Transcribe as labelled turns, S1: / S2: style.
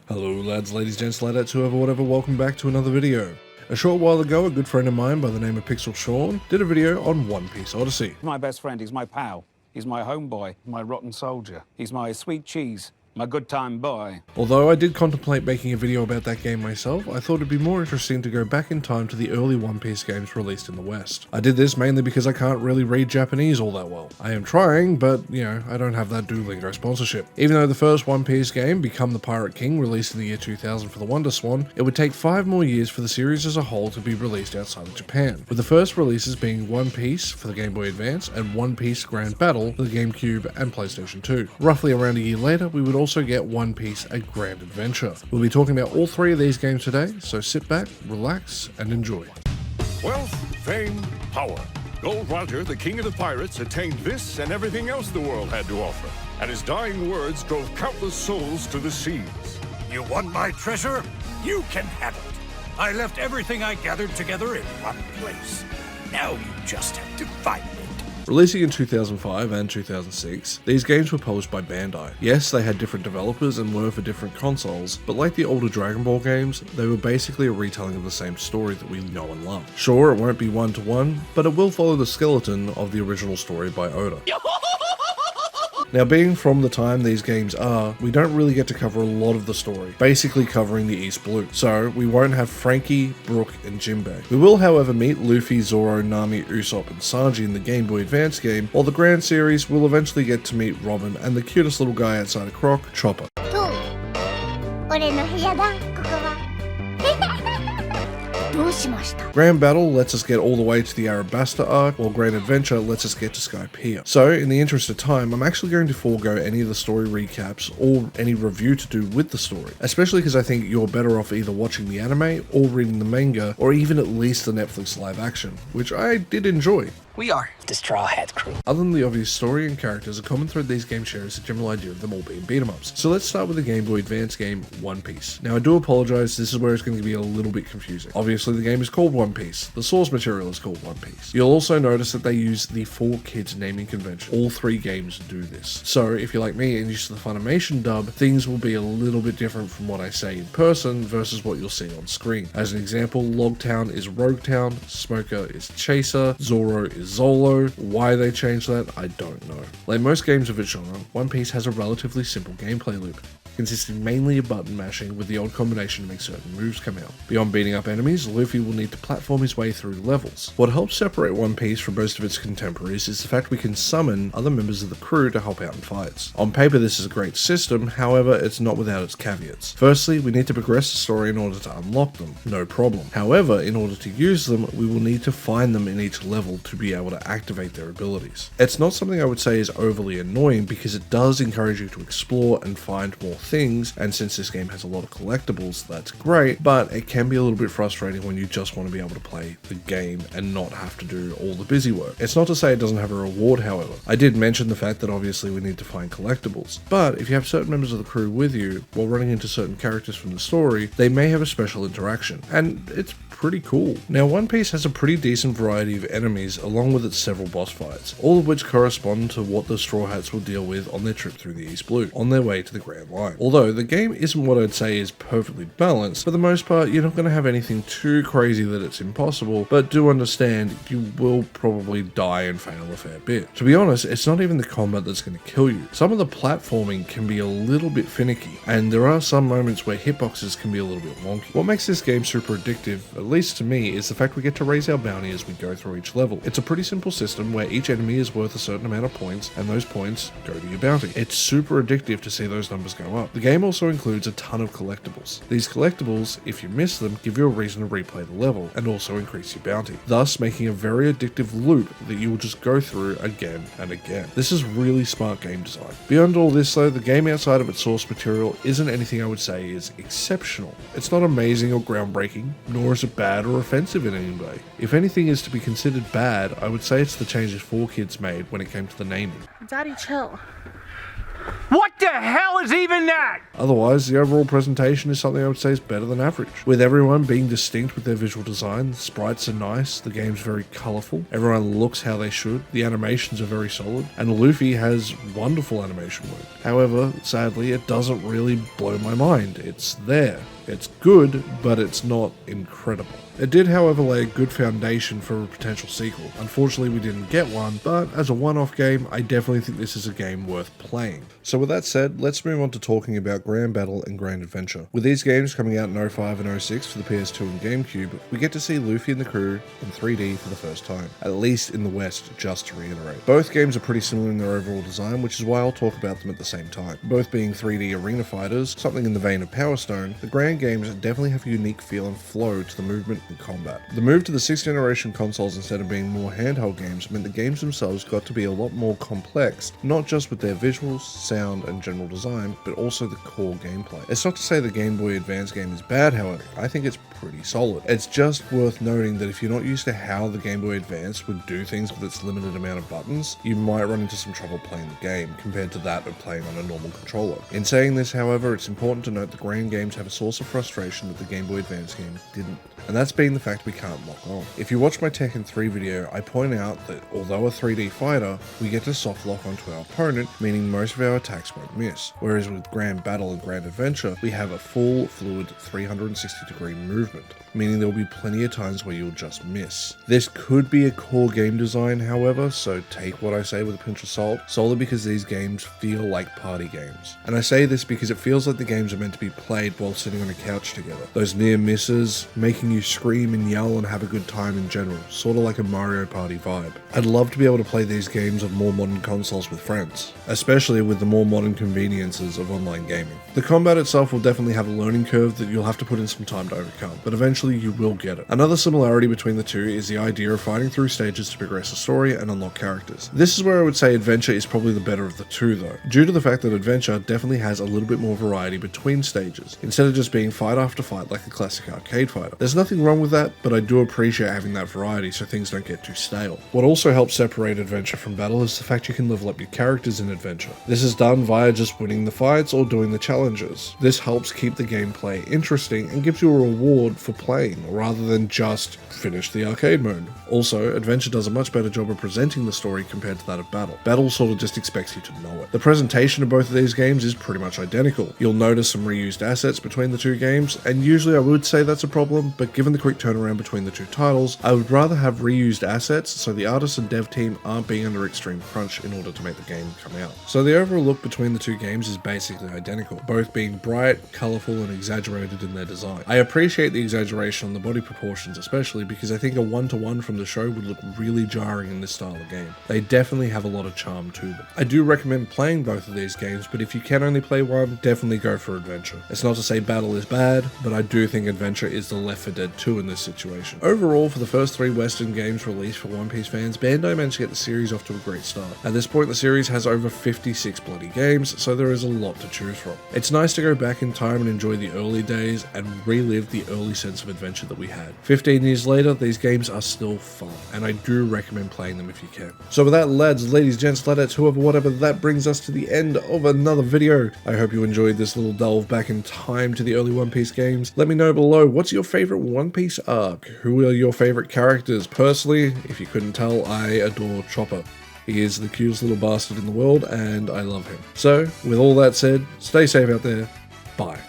S1: Hello lads, ladies, gents, ladetts, whoever, whatever, welcome back to another video. A short while ago, a good friend of mine by the name of PixelShaun did a video on One Piece Odyssey.
S2: My best friend, he's my pal. He's my homeboy, my rotten soldier. He's my sweet cheese, my good time boy.
S1: Although I did contemplate making a video about that game myself, I thought it'd be more interesting to go back in time to the early One Piece games released in the West. I did this mainly because I can't really read Japanese all that well. I am trying, but I don't have that Duolingo sponsorship. Even though the first One Piece game, Become the Pirate King, released in the year 2000 for the Wonder Swan, it would take 5 more years for the series as a whole to be released outside of Japan, with the first releases being One Piece for the Game Boy Advance and One Piece Grand Battle for the GameCube and PlayStation 2. Roughly around a year later, we would also get One Piece A Grand Adventure. We'll be talking about all 3 of these games today, so sit back, relax, and enjoy.
S3: Wealth, fame, power. Gold Roger, the king of the pirates, attained this and everything else the world had to offer, and his dying words drove countless souls to the seas.
S4: You want my treasure? You can have it. I left everything I gathered together in one place. Now you just have to find it.
S1: Releasing in 2005 and 2006, these games were published by Bandai. Yes, they had different developers and were for different consoles, but like the older Dragon Ball games, they were basically a retelling of the same story that we know and love. Sure, it won't be one-to-one, but it will follow the skeleton of the original story by Oda. Now, being from the time these games are, we don't really get to cover a lot of the story, basically covering the East Blue. So, we won't have Frankie, Brook, and Jinbei. We will, however, meet Luffy, Zoro, Nami, Usopp, and Sanji in the Game Boy Advance game, while the Grand Series will eventually get to meet Robin and the cutest little guy outside of Croc, Chopper. Grand Battle lets us get all the way to the Arabasta arc, while Grand Adventure lets us get to Skypiea. So, in the interest of time, I'm actually going to forego any of the story recaps or any review to do with the story, especially because I think you're better off either watching the anime or reading the manga, or even at least the Netflix live action, which I did enjoy.
S5: We are the Straw Hat Crew.
S1: Other than the obvious story and characters, a common thread these games share is the general idea of them all being beat-em-ups. So let's start with the Game Boy Advance game, One Piece. Now I do apologise, this is where it's going to be a little bit confusing. Obviously the game is called One Piece, the source material is called One Piece. You'll also notice that they use the 4Kids naming convention. All 3 games do this. So if you're like me and used to the Funimation dub, things will be a little bit different from what I say in person versus what you'll see on screen. As an example, Logtown is Roguetown, Smoker is Chaser, Zoro is Zolo. Why they changed that, I don't know. Like most games of its genre, One Piece has a relatively simple gameplay loop, consisting mainly of button mashing with the odd combination to make certain moves come out. Beyond beating up enemies, Luffy will need to platform his way through levels. What helps separate One Piece from most of its contemporaries is the fact we can summon other members of the crew to help out in fights. On paper this is a great system, however it's not without its caveats. Firstly, we need to progress the story in order to unlock them, no problem. However, in order to use them, we will need to find them in each level to be able to activate their abilities. It's not something I would say is overly annoying because it does encourage you to explore and find more things, and since this game has a lot of collectibles, that's great, but it can be a little bit frustrating when you just want to be able to play the game and not have to do all the busy work. It's not to say it doesn't have a reward, however. I did mention the fact that obviously we need to find collectibles, but if you have certain members of the crew with you, while running into certain characters from the story, they may have a special interaction, and it's pretty cool. Now, One Piece has a pretty decent variety of enemies along with its several boss fights, all of which correspond to what the Straw Hats will deal with on their trip through the East Blue, on their way to the Grand Line. Although, the game isn't what I'd say is perfectly balanced. For the most part, you're not going to have anything too crazy that it's impossible, but do understand you will probably die and fail a fair bit. To be honest, it's not even the combat that's going to kill you. Some of the platforming can be a little bit finicky, and there are some moments where hitboxes can be a little bit wonky. What makes this game super addictive, at least to me, is the fact we get to raise our bounty as we go through each level. It's a pretty simple system where each enemy is worth a certain amount of points, and those points go to your bounty. It's super addictive to see those numbers go up. The game also includes a ton of collectibles. These collectibles, if you miss them, give you a reason to replay the level, and also increase your bounty, thus making a very addictive loop that you will just go through again and again. This is really smart game design. Beyond all this though, the game outside of its source material isn't anything I would say is exceptional. It's not amazing or groundbreaking, nor is it bad or offensive in any way. If anything is to be considered bad, I would say it's the changes 4Kids made when it came to the naming.
S6: Daddy, chill. What the hell is even that?
S1: Otherwise, the overall presentation is something I would say is better than average. With everyone being distinct with their visual design, the sprites are nice, the game's very colourful, everyone looks how they should, the animations are very solid, and Luffy has wonderful animation work. However, sadly, it doesn't really blow my mind. It's there. It's good, but it's not incredible. It did, however, lay a good foundation for a potential sequel. Unfortunately, we didn't get one, but as a one-off game, I definitely think this is a game worth playing. So with that said, let's move on to talking about Grand Battle and Grand Adventure. With these games coming out in 05 and 06 for the PS2 and GameCube, we get to see Luffy and the crew in 3D for the first time, at least in the West, just to reiterate. Both games are pretty similar in their overall design, which is why I'll talk about them at the same time. Both being 3D arena fighters, something in the vein of Power Stone, the Grand games definitely have a unique feel and flow to the movement and combat. The move to the 6th generation consoles instead of being more handheld games meant the games themselves got to be a lot more complex, not just with their visuals, sound, and general design, but also the core gameplay. It's not to say the Game Boy Advance game is bad, however. I think it's pretty solid. It's just worth noting that if you're not used to how the Game Boy Advance would do things with its limited amount of buttons, you might run into some trouble playing the game compared to that of playing on a normal controller. In saying this, however, it's important to note the Grand games have a source of frustration that the Game Boy Advance games didn't, and that's being the fact we can't lock on. If you watch my Tekken 3 video, I point out that although a 3D fighter, we get to soft lock onto our opponent, meaning most of our attacks won't miss, whereas with Grand Battle and Grand Adventure, we have a full fluid 360-degree movement, meaning there will be plenty of times where you'll just miss. This could be a core game design, however, so take what I say with a pinch of salt, solely because these games feel like party games. And I say this because it feels like the games are meant to be played while sitting on a couch together. Those near misses, making you scream and yell and have a good time in general, sort of like a Mario Party vibe. I'd love to be able to play these games on more modern consoles with friends, especially with the more modern conveniences of online gaming. The combat itself will definitely have a learning curve that you'll have to put in some time to overcome, but eventually you will get it. Another similarity between the two is the idea of fighting through stages to progress the story and unlock characters. This is where I would say Adventure is probably the better of the two though, due to the fact that Adventure definitely has a little bit more variety between stages, instead of just being fight after fight like a classic arcade fighter. There's nothing wrong with that, but I do appreciate having that variety so things don't get too stale. What also helps separate Adventure from Battle is the fact you can level up your characters in Adventure. This is done via just winning the fights or doing the challenges. This helps keep the gameplay interesting and gives you a reward for playing, rather than just finish the arcade mode. Also, Adventure does a much better job of presenting the story compared to that of Battle. Battle sort of just expects you to know it. The presentation of both of these games is pretty much identical. You'll notice some reused assets between the two games, and usually I would say that's a problem, but given the quick turnaround between the two titles, I would rather have reused assets so the artist and dev team aren't being under extreme crunch in order to make the game come out. So the overall look between the two games is basically identical, both being bright, colourful, and exaggerated in their design. I appreciate the exaggeration on the body proportions especially because I think a one-to-one from the show would look really jarring in this style of game. They definitely have a lot of charm to them. I do recommend playing both of these games, but if you can only play one, definitely go for Adventure. It's not to say Battle is bad, but I do think Adventure is the Left 4 Dead 2 in this situation. Overall, for the first 3 Western games released for One Piece fans, Bandai managed to get the series off to a great start. At this point, the series has over 56 bloody games, so there is a lot to choose from. It's nice to go back in time and enjoy the early days and relive the early sense of adventure that we had. 15 years later, these games are still fun, and I do recommend playing them if you can. So with that, lads, ladies, gents, ladetts, whoever, whatever, that brings us to the end of another video. I hope you enjoyed this little delve back in time to the early One Piece games. Let me know below, what's your favorite One Piece arc? Who are your favorite characters? Personally, if you couldn't tell, I adore Chopper. He is the cutest little bastard in the world, and I love him. So, with all that said, stay safe out there. Bye.